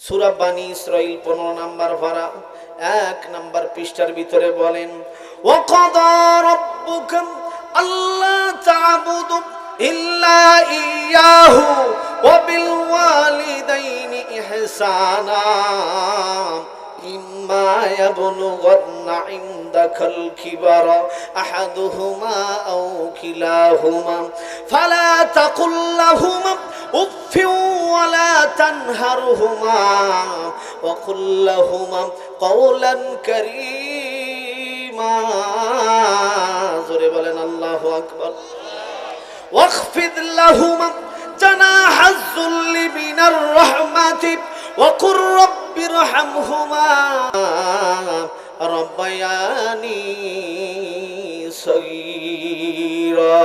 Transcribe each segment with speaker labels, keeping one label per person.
Speaker 1: সূরা বানী ইসরাঈল 15 নম্বর পারা 1 নম্বর পৃষ্ঠার ভিতরে বলেন, ওয়া ক্বাদা রাব্বুকা আল্লা তা'বুদু ইল্লা ইয়্যাহু ওয়া বিল ওয়ালিদাইনি ইহসানা ইম্মা ইয়াবলুগান্না ইনদাকাল কিবারা আহাদুহুমা আও কিলাহুমা ফালা তাকুল লাহুমা উফফিন ওয়া লা তানহারহুমা ওয়া কুল লাহুমা কওলান কারীমা। জোরে বলেন আল্লাহু আকবার। ওয়াখফিদ লাহুমা জানাহাজ যুল্লি মিনার রাহমাতি ওয়া কুর রাব্বিরহামহুমা রাব্বায়ানি সগীরা।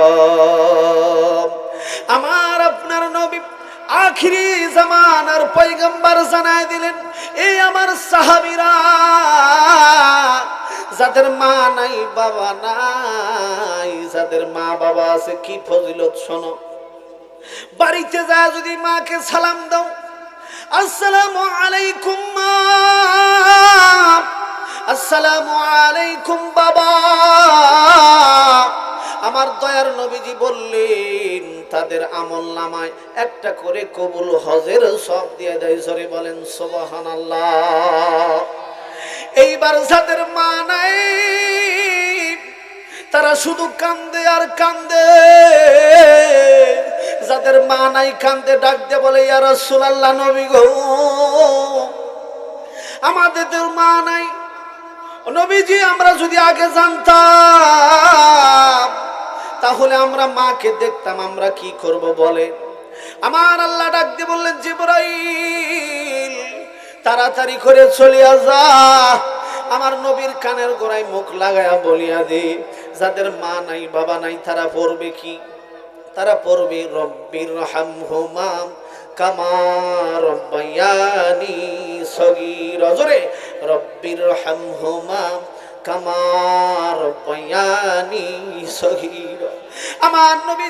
Speaker 1: আমার আপনার নবী আখিরি জামানার পয়গম্বর জানায় দিলেন, এই আমার সাহাবীরা যাদের মা নাই বাবা নাই, যাদের মা বাবা আছে, কি ফজিলত শোনো। বাড়িতে যায় যদি মাকে সালাম দাও, আসসালামু আলাইকুম মা, আসসালামু আলাইকুম বাবা। আমার দয়ার নবীজি বললেন তাদের আমল নামায় একটা করে কবুল হজের সব দিয়ে দেয়। জোরে বলেন সুবহানাল্লাহ। এইবার যাদের মা নাই তারা শুধু কান্দে আর কান্দে, যাদের মা নাই কান্দে ডাক দিয়ে বলে, ইয়া রাসূলুল্লাহ নবী গো আমাদের তো মা নাই, নবীজি আমরা যদি আগে জানতাম তাহলে আমরা মাকে দেখতাম, আমরা কি করব বলে। আমার আল্লাহ ডাক দিয়ে বললেন, জিবরাইল তাড়াতাড়ি করে চলিয়া যা, আমার নবীর কানের গোড়ায় মুখ লাগায়া বলিয়া দে, যাদের মা নাই বাবা নাই তারা পড়বে কি? তারা পড়বে রব্বিরহামহুমা কামা রাব্বায়ানি সগীরা। জোরে রব্বিরহামহুমা কামা রাব্বায়ানি সগীরা। আমার নবী